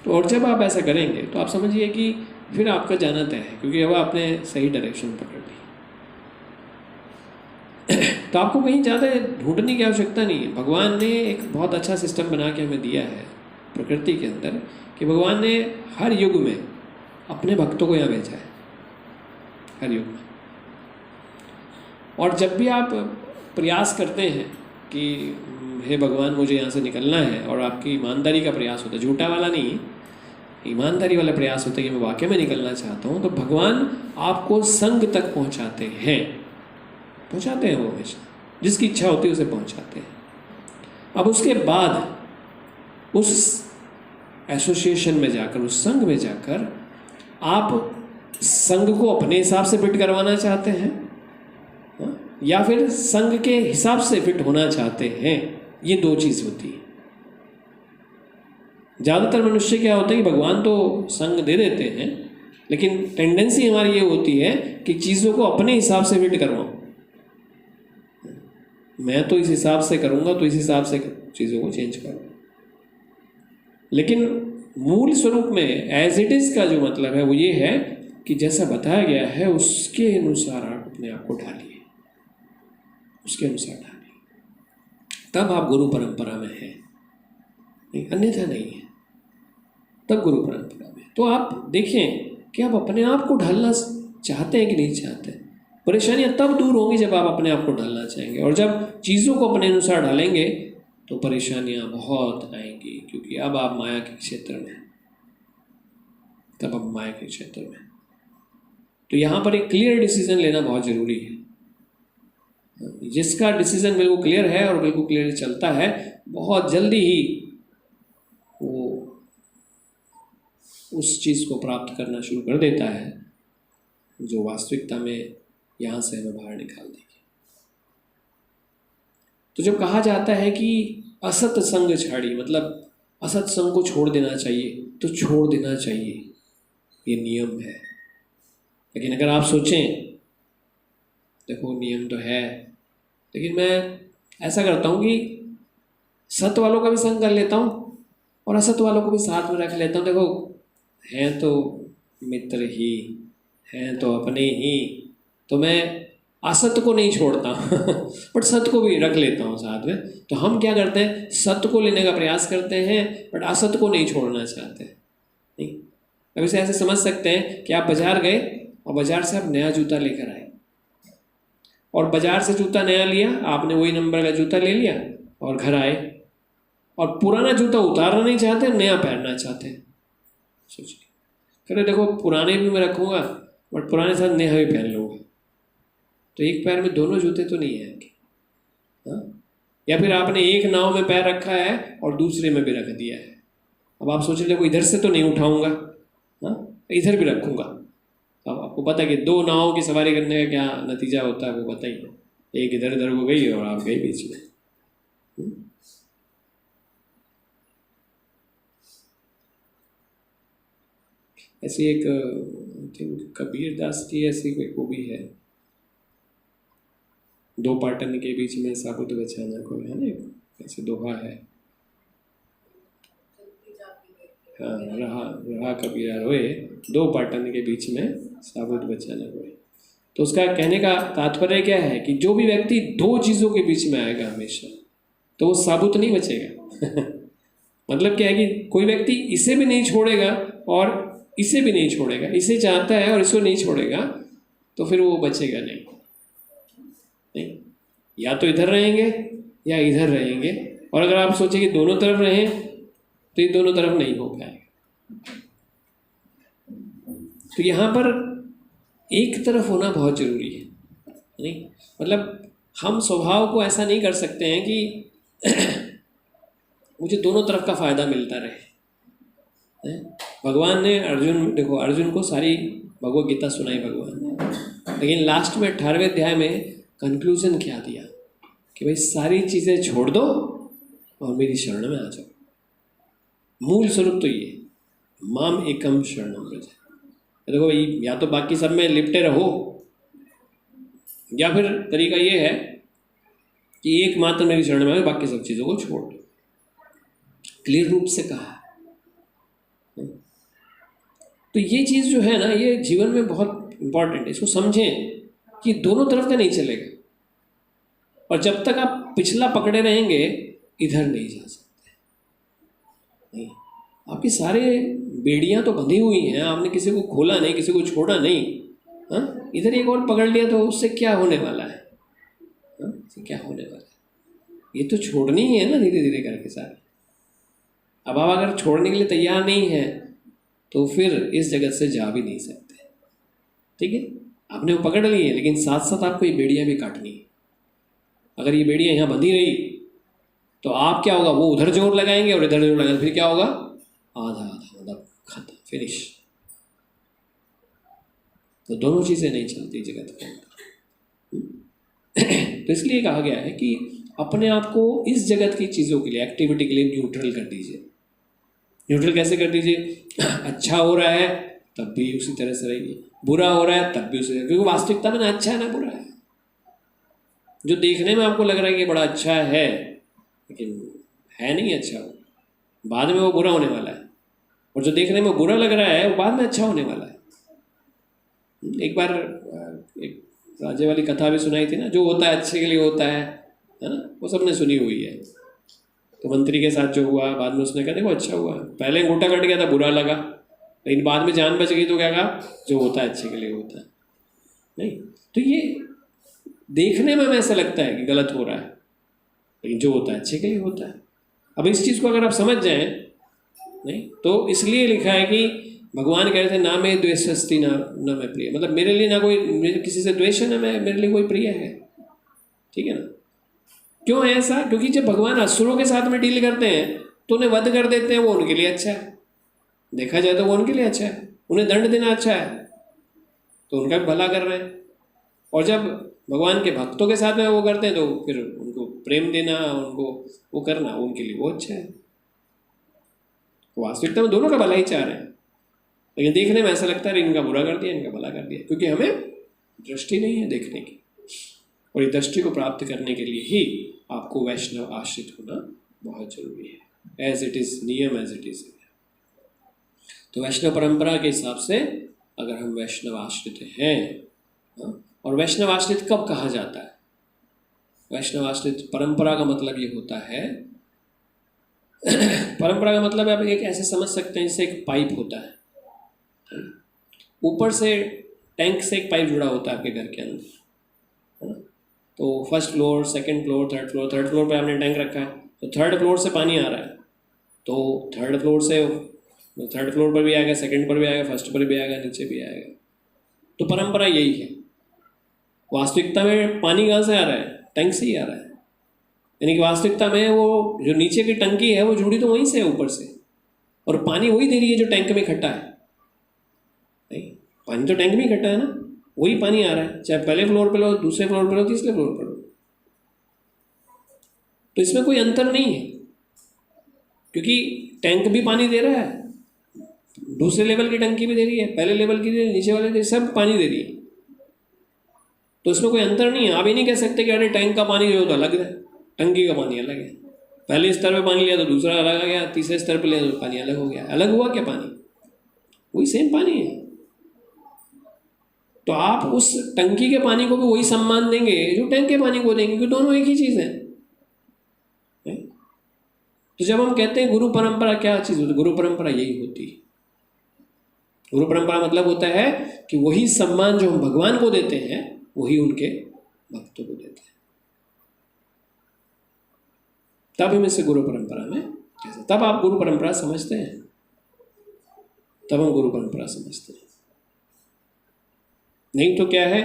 तो और जब आप ऐसा करेंगे तो आप समझिए कि फिर आपका जाना तय है, क्योंकि अब आपने सही डायरेक्शन पकड़ ली। तो आपको कहीं ज़्यादा ढूंढने की आवश्यकता नहीं है। भगवान ने एक बहुत अच्छा सिस्टम बना के हमें दिया है प्रकृति के अंदर, कि भगवान ने हर युग में अपने भक्तों को यहाँ भेजा है, हर युग में। और जब भी आप प्रयास करते हैं कि हे भगवान मुझे यहाँ से निकलना है, और आपकी ईमानदारी का प्रयास होता है, झूठा वाला नहीं, ईमानदारी वाला प्रयास होता है कि मैं वाकई में निकलना चाहता हूँ, तो भगवान आपको संग तक पहुँचाते हैं वो हमेशा, जिसकी इच्छा होती है उसे पहुँचाते हैं। अब उसके बाद उस एसोसिएशन में जाकर, उस संघ में जाकर आप संघ को अपने हिसाब से फिट करवाना चाहते हैं या फिर संघ के हिसाब से फिट होना चाहते हैं, ये दो चीज़ होती है। ज़्यादातर मनुष्य क्या होता है कि भगवान तो संघ दे देते हैं, लेकिन टेंडेंसी हमारी ये होती है कि चीज़ों को अपने हिसाब से फिट करवाऊँ, मैं तो इस हिसाब से करूँगा तो इस हिसाब से चीज़ों को चेंज करूँ। लेकिन मूल स्वरूप में एज इट इज़ का जो मतलब है वो ये है कि जैसा बताया गया है उसके अनुसार आप अपने आप को ढालिए, उसके अनुसार ढालिए, तब आप गुरु परंपरा में हैं, नहीं अन्यथा नहीं है, तब गुरु परंपरा में। तो आप देखें कि आप अपने आप को ढालना चाहते हैं कि नहीं चाहते। परेशानियां तब दूर होंगी जब आप अपने आप को ढालना चाहेंगे, और जब चीज़ों को अपने अनुसार ढालेंगे तो परेशानियां बहुत आएंगी, क्योंकि अब आप माया के क्षेत्र में, तब आप माया के क्षेत्र में। तो यहाँ पर एक क्लियर डिसीजन लेना बहुत ज़रूरी है। जिसका डिसीजन बिल्कुल क्लियर है और बिल्कुल क्लियर चलता है, बहुत जल्दी ही वो उस चीज़ को प्राप्त करना शुरू कर देता है जो वास्तविकता में यहाँ से हमें बाहर निकाल देगी। तो जब कहा जाता है कि असत संग छाड़ी, मतलब असत संग को छोड़ देना चाहिए, तो छोड़ देना चाहिए, ये नियम है। लेकिन अगर आप सोचें, देखो नियम तो है, लेकिन मैं ऐसा करता हूँ कि सत वालों का भी संग कर लेता हूँ और असत वालों को भी साथ में रख लेता हूँ। देखो हैं तो मित्र ही, हैं तो अपने ही, तो मैं असत को नहीं छोड़ता बट सत को भी रख लेता हूँ साथ में। तो हम क्या करते हैं, सत्य को लेने का प्रयास करते हैं बट असत को नहीं छोड़ना चाहते। नहीं, अब इसे ऐसे समझ सकते हैं कि आप बाजार गए और बाजार से आप नया जूता लेकर आए, और बाजार से जूता नया लिया, आपने वही नंबर का जूता ले लिया और घर आए, और पुराना जूता उतारना नहीं चाहते, नया पहनना चाहते हैं। सोचिए, कह देखो पुराने भी मैं रखूँगा बट पुराने साथ नया भी पहन लूँगा, तो एक पैर में दोनों जूते तो नहीं आएंगे। हाँ, या फिर आपने एक नाव में पैर रखा है और दूसरे में भी रख दिया है। अब आप सोच रहे देखो इधर से तो नहीं उठाऊंगा, हाँ इधर भी रखूँगा। अब आपको पता है कि दो नावों की सवारी करने का क्या नतीजा होता है वो बताइए। एक इधर इधर को गई और आप गए बीच में। ऐसी एक आई थिंक कबीर दास की ऐसी कोई वो भी है, दो पाटन के बीच में साबुत बचाना को, है ना, ऐसे दोहा है। हाँ, रहा कबीरा रोए, दो पाटन के बीच में साबुत बचाना कोई। तो उसका कहने का तात्पर्य क्या है कि जो भी व्यक्ति दो चीज़ों के बीच में आएगा हमेशा, तो वो साबुत नहीं बचेगा मतलब क्या है कि कोई व्यक्ति इसे भी नहीं छोड़ेगा और इसे भी नहीं छोड़ेगा, इसे चाहता है और इसको नहीं छोड़ेगा, तो फिर वो बचेगा नहीं। या तो इधर रहेंगे या इधर रहेंगे, और अगर आप सोचें कि दोनों तरफ रहें तो ये दोनों तरफ नहीं हो पाएगा। तो यहाँ पर एक तरफ होना बहुत ज़रूरी है। नहीं, मतलब हम स्वभाव को ऐसा नहीं कर सकते हैं कि मुझे दोनों तरफ का फायदा मिलता रहे। भगवान ने देखो अर्जुन को सारी भगवत गीता सुनाई भगवान ने, लेकिन लास्ट में 18वें अध्याय में कंक्लूजन क्या दिया कि भाई सारी चीज़ें छोड़ दो और मेरी शरण में आ जाओ। मूल स्वरूप तो ये माम एकम शरणम व्रज। देखो भाई, या तो बाकी सब में लिपटे रहो, या फिर तरीका ये है कि एकमात्र मेरी शरण में, बाकी सब चीज़ों को छोड़ दो। क्लियर रूप से कहा तो ये चीज़ जो है ना, ये जीवन में बहुत इम्पॉर्टेंट है, इसको समझें कि दोनों तरफ का नहीं चलेगा। और जब तक आप पिछला पकड़े रहेंगे इधर नहीं जा सकते। नहीं, आपकी सारे बेड़ियां तो बंधी हुई हैं, आपने किसी को खोला नहीं, किसी को छोड़ा नहीं। हाँ, इधर एक और पकड़ लिया तो उससे क्या होने वाला है? हाँ, उससे क्या होने वाला है? ये तो छोड़नी ही है ना, धीरे धीरे करके सारे। अब आप अगर छोड़ने के लिए तैयार नहीं है तो फिर इस जगत से जा भी नहीं सकते। ठीक है, आपने वो पकड़ ली है, लेकिन साथ साथ आपको ये बेड़ियां भी काटनी है। अगर ये बेड़ियां यहाँ बंधी रही तो आप क्या होगा, वो उधर जोर लगाएंगे और इधर जोर लगाएंगे, फिर क्या होगा? आधा आधा, मतलब खत्म, फिनिश। तो दोनों चीज़ें नहीं चलती जगत के अंदर। तो इसलिए कहा गया है कि अपने आप को इस जगत की चीज़ों के लिए, एक्टिविटी के लिए न्यूट्रल कर दीजिए। न्यूट्रल कैसे कर दीजिए? अच्छा हो रहा है तब भी उसी तरह से रहिए, बुरा हो रहा है तब भी उसी तरह, क्योंकि वास्तविकता में ना अच्छा है ना बुरा है। जो देखने में आपको लग रहा है कि बड़ा अच्छा है, लेकिन है नहीं अच्छा, वो बाद में वो बुरा होने वाला है। और जो देखने में बुरा लग रहा है वो बाद में अच्छा होने वाला है। एक बार एक राजे वाली कथा भी सुनाई थी ना, जो होता है अच्छे के लिए होता है ना, वो सबने सुनी हुई है। तो मंत्री के साथ जो हुआ, बाद में उसने कहा देखो अच्छा हुआ, पहले अंगूठा कट गया था, बुरा लगा, लेकिन बाद में जान बच गई तो क्या कहा, जो होता है अच्छे के लिए होता है। नहीं, तो ये देखने में ऐसा लगता है कि गलत हो रहा है, लेकिन जो होता है अच्छे के लिए होता है। अब इस चीज़ को अगर आप समझ जाएं, नहीं तो इसलिए लिखा है कि भगवान कह रहे थे ना मैं द्वेषस्ति ना मैं प्रिय, मतलब मेरे लिए ना कोई, मेरे किसी से द्वेष है ना मेरे लिए कोई प्रिय है। ठीक है ना? क्यों है ऐसा? क्योंकि जब भगवान असुरों के साथ में डील करते हैं तो उन्हें वध कर देते हैं, वो उनके लिए अच्छा है। देखा जाए तो वो उनके लिए अच्छा है, उन्हें दंड देना अच्छा है, तो उनका भी भला कर रहे हैं। और जब भगवान के भक्तों के साथ में वो करते हैं तो फिर उनको प्रेम देना, उनको वो करना, उनके लिए वो अच्छा है। वास्तविकता में दोनों का भला ही चाह रहे हैं, लेकिन देखने में ऐसा लगता है इनका बुरा कर दिया, इनका भला कर दिया, क्योंकि हमें दृष्टि नहीं है देखने की। और इस दृष्टि को प्राप्त करने के लिए ही आपको वैष्णव आश्रित होना बहुत जरूरी है। एज इट इज नियम, एज इट इज। तो वैष्णव परंपरा के हिसाब से अगर हम वैष्णव आश्रित हैं, और वैष्णव आश्रित कब कहा जाता है? वैष्णव आश्रित परंपरा का मतलब ये होता है परंपरा का मतलब आप एक ऐसे समझ सकते हैं जैसे एक पाइप होता है, ऊपर से टैंक से एक पाइप जुड़ा होता है आपके घर के अंदर, है ना? तो first floor, second floor, third floor पे आपने टैंक रखा है, तो थर्ड फ्लोर से पानी आ रहा है, तो थर्ड फ्लोर पर भी आएगा, सेकंड पर भी आएगा, फर्स्ट पर भी आएगा, नीचे भी आएगा। तो परंपरा यही है। वास्तविकता में पानी कहाँ से आ रहा है? टैंक से ही आ रहा है। यानी कि वास्तविकता में वो जो नीचे की टंकी है वो जुड़ी तो वहीं से है ऊपर से, और पानी वही दे रही है जो टैंक में इकट्ठा है। नहीं, पानी तो टैंक में इकट्ठा है ना, वही पानी आ रहा है, चाहे पहले फ्लोर पे लो, दूसरे फ्लोर पे लो, तीसरे फ्लोर पे लो। तो इसमें कोई अंतर नहीं है, क्योंकि टैंक भी पानी दे रहा है, दूसरे लेवल की टंकी भी दे रही है, पहले लेवल की दे रही है, नीचे वाले दे, सब पानी दे रही है। तो इसमें कोई अंतर नहीं है। आप ये नहीं कह सकते कि अरे टैंक का पानी जो तो अलग है, टंकी का पानी अलग है, पहले स्तर पे पानी लिया तो दूसरा अलग आ गया, तीसरे स्तर पे लिया तो पानी अलग हो गया। अलग हुआ क्या पानी? वही सेम पानी है। तो आप उस टंकी के पानी को भी वही सम्मान देंगे जो टैंक के पानी को देंगे, क्योंकि दोनों एक ही चीज़ है। तो जब हम कहते हैं गुरु परंपरा, क्या चीज़ होती है? गुरु परंपरा यही होती है। गुरु परंपरा मतलब होता है कि वही सम्मान जो हम भगवान को देते हैं वही उनके भक्तों को देते हैं। तब हम इसे गुरु परंपरा में कैसे, तब आप गुरु परंपरा समझते हैं, तब हम गुरु परंपरा समझते हैं। नहीं तो क्या है,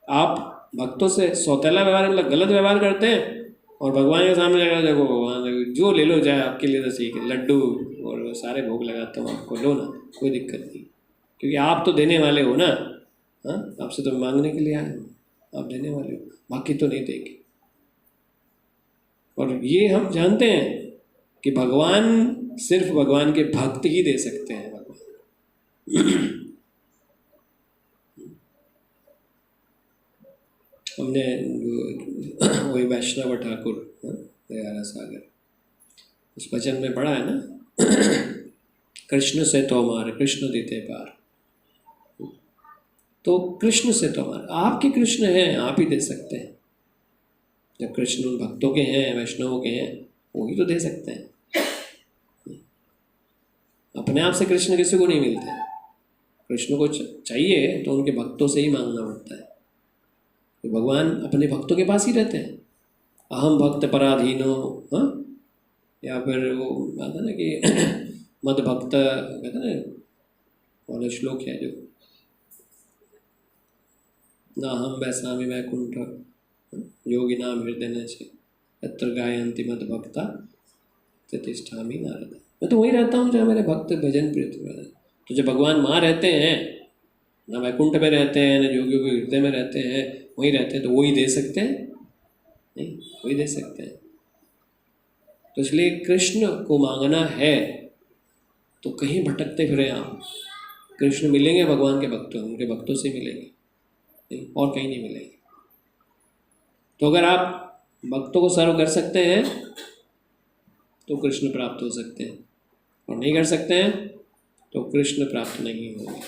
आप भक्तों से सौतेला व्यवहार, मतलब गलत व्यवहार करते हैं, और भगवान के सामने लगा, देखो भगवान जो ले लो जाए, आपके लिए तो ठीक है, लड्डू और सारे भोग लगाता हूँ आपको, लो ना, कोई दिक्कत नहीं, क्योंकि आप तो देने वाले हो ना। हाँ, आपसे तो मांगने के लिए आए हो, आप देने वाले हो, बाकी तो नहीं देंगे। और ये हम जानते हैं कि भगवान सिर्फ भगवान के भक्त ही दे सकते हैं भगवान। हमने वही वैष्णव ठाकुर दयारा सागर उस वचन में पढ़ा है ना, कृष्ण से तो हमारे कृष्ण देते पार। तो कृष्ण से तो हमारे आपके कृष्ण हैं, आप ही दे सकते हैं। जब कृष्ण उन भक्तों के हैं, वैष्णवों के हैं, वही तो दे सकते हैं। अपने आप से कृष्ण किसी को नहीं मिलते। कृष्ण को चाहिए तो उनके भक्तों से ही मांगना पड़ता है। तो भगवान अपने भक्तों के पास ही रहते हैं। अहम भक्त पराधीनो, हाँ, या फिर वो आता ना कि मद भक्त, कहते ना वाला श्लोक है जो, ना हम वैसामी वैकुंठ योगी नाम हृदय न से यत्र गायन्ति मद भक्ता प्रतिष्ठामि नारद। मैं तो वही रहता हूँ जहाँ मेरे भक्त भजन प्रिय। तो जब भगवान वहाँ रहते हैं, ना वैकुंठ में रहते हैं, ना योगियों के हृदय में रहते हैं, वहीं रहते हैं, तो वही दे सकते हैं? नहीं, वही दे सकते हैं। तो इसलिए कृष्ण को मांगना है तो कहीं भटकते फिरे आप, कृष्ण मिलेंगे भगवान के भक्तों, उनके भक्तों से मिलेंगे, नहीं और कहीं नहीं मिलेंगे। तो अगर आप भक्तों को सर्व कर सकते हैं तो कृष्ण प्राप्त हो सकते हैं, और नहीं कर सकते हैं तो कृष्ण प्राप्त नहीं होंगे।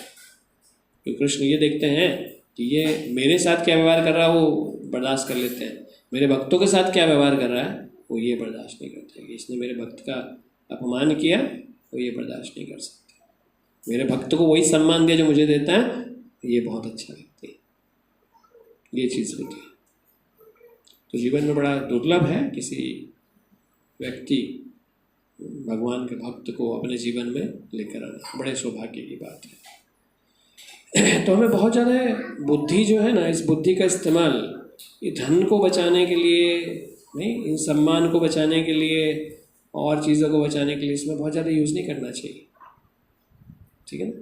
तो कृष्ण ये देखते हैं कि ये मेरे साथ क्या व्यवहार कर रहा है वो बर्दाश्त कर लेते हैं, मेरे भक्तों के साथ क्या व्यवहार कर रहा है वो ये बर्दाश्त नहीं करते कि इसने मेरे भक्त का अपमान किया, वो ये बर्दाश्त नहीं कर सकते। मेरे भक्त को वही सम्मान दिया जो मुझे देता है, ये बहुत अच्छा व्यक्ति है, ये चीज़ होती है। तो जीवन में बड़ा दुर्लभ है किसी व्यक्ति भगवान के भक्त को अपने जीवन में लेकर आना, बड़े सौभाग्य की बात है। तो हमें बहुत ज़्यादा बुद्धि जो है ना, इस बुद्धि का इस्तेमाल ये धन को बचाने के लिए नहीं, इन सम्मान को बचाने के लिए और चीज़ों को बचाने के लिए इसमें बहुत ज़्यादा यूज़ नहीं करना चाहिए, ठीक है ना।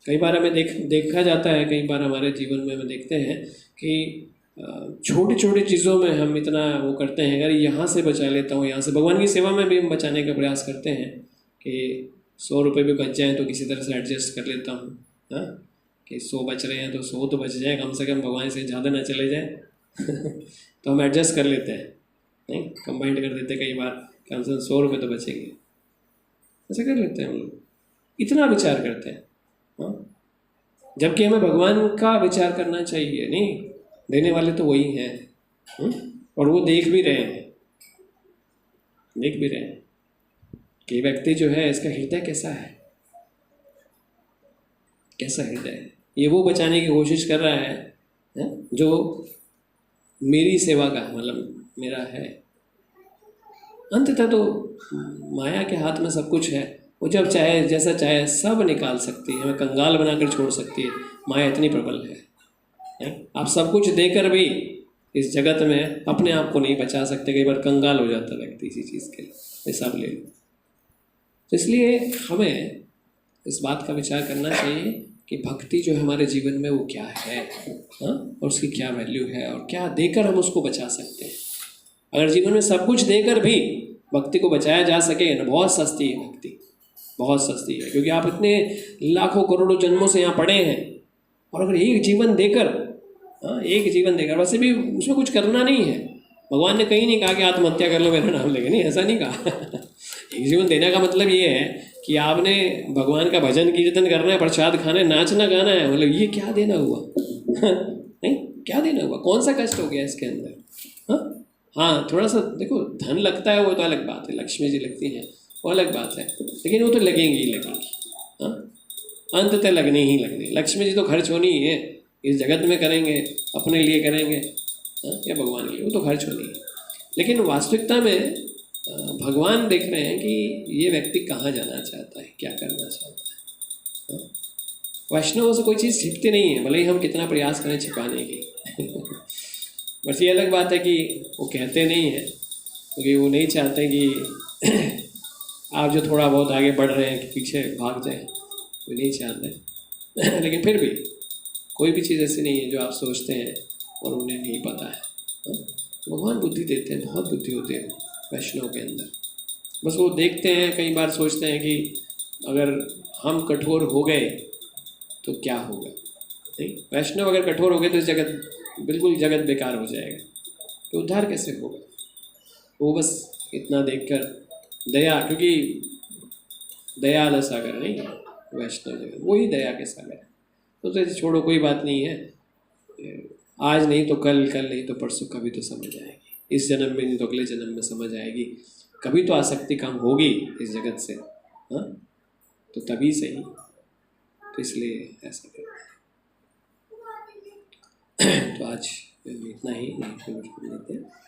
कई बार हमें देखा जाता है, कई बार हमारे जीवन में हम देखते हैं कि छोटी छोटी चीज़ों में हम इतना वो करते हैं, अगर यहाँ से बचा लेता हूँ, यहाँ से भगवान की सेवा में भी हम बचाने का प्रयास करते हैं कि 100 रुपये भी बच जाएँ तो किसी तरह से एडजस्ट कर लेता हूँ, हाँ, कि 100 बच रहे हैं तो 100 तो बच जाए, कम से कम भगवान से ज़्यादा ना चले जाए तो हम एडजस्ट कर लेते हैं, नहीं कंबाइंड कर देते हैं कई बार, कम से कम 100 रुपये तो बचेंगे, ऐसा कर लेते हैं हम लोग, इतना विचार करते हैं, हाँ। जबकि हमें भगवान का विचार करना चाहिए, नहीं, देने वाले तो वही हैं, और वो देख भी रहे हैं कि व्यक्ति जो है इसका हृदय कैसा है, कैसा हृदय है, ये वो बचाने की कोशिश कर रहा है जो मेरी सेवा का मतलब मेरा है। अंततः तो माया के हाथ में सब कुछ है, वो जब चाहे जैसा चाहे सब निकाल सकती है, हमें कंगाल बनाकर छोड़ सकती है, माया इतनी प्रबल है। आप सब कुछ देकर भी इस जगत में अपने आप को नहीं बचा सकते, कई बार कंगाल हो जाता व्यक्ति इसी चीज़ के लिए, हिसाब ले लो। तो इसलिए हमें इस बात का विचार करना चाहिए कि भक्ति जो है हमारे जीवन में वो क्या है, हाँ, और उसकी क्या वैल्यू है, और क्या देकर हम उसको बचा सकते हैं। अगर जीवन में सब कुछ देकर भी भक्ति को बचाया जा सके ना, बहुत सस्ती है भक्ति, बहुत सस्ती है, क्योंकि आप इतने लाखों करोड़ों जन्मों से यहाँ पड़े हैं, और अगर एक जीवन देकर, हाँ, एक जीवन देकर, वैसे भी उसमें कुछ करना नहीं है, भगवान ने कहीं नहीं कहा कि आत्महत्या कर लो मेरा नाम लेके, नहीं, ऐसा नहीं कहा एक जीवन देने का मतलब ये है कि आपने भगवान का भजन कीर्तन करना है, प्रसाद खाना है, नाचना गाना है, मतलब ये क्या देना हुआ नहीं, क्या देना हुआ, कौन सा कष्ट हो गया इसके अंदर। हाँ, थोड़ा सा देखो धन लगता है वो तो अलग बात है, लक्ष्मी जी लगती हैं वो अलग बात है, लेकिन वो तो लगेंगी ही लगेंगी, हाँ, अंततः लगनी ही लगनी। लक्ष्मी जी तो खर्च होनी ही है, इस जगत में करेंगे, अपने लिए करेंगे, हाँ, या भगवान के लिए, वो तो खर्च होनी है। लेकिन वास्तविकता में भगवान देख रहे हैं कि ये व्यक्ति कहाँ जाना चाहता है, क्या करना चाहता है। वैष्णवों से कोई चीज़ छिपती नहीं है, भले ही हम कितना प्रयास करें छिपाने की बस ये अलग बात है कि वो कहते नहीं हैं, क्योंकि वो नहीं चाहते कि आप जो थोड़ा बहुत आगे बढ़ रहे हैं कि पीछे भाग जाए, वो नहीं चाहते लेकिन फिर भी कोई भी चीज़ ऐसी नहीं है जो आप सोचते हैं और उन्हें नहीं पता है। भगवान बुद्धि देते हैं, बहुत बुद्धि होती है वैष्णव के अंदर, बस वो देखते हैं, कई बार सोचते हैं कि अगर हम कठोर हो गए तो क्या होगा। नहीं, वैष्णव अगर कठोर हो गए तो इस जगत बिल्कुल जगत बेकार हो जाएगा, तो उद्धार कैसे होगा। वो बस इतना देखकर दया, क्योंकि दयाल सागर नहीं वैष्णव जगत, वही दया के सागर है, तो छोड़ो, कोई बात नहीं है, आज नहीं तो कल, कल नहीं तो परसों, कभी तो समझ आएगी, इस जन्म में नहीं तो अगले जन्म में समझ आएगी, कभी तो आसक्ति कम होगी इस जगत से, हाँ, तो तभी सही। तो इसलिए ऐसा करते हैं। तो आज इतना ही, नहीं लेते हैं।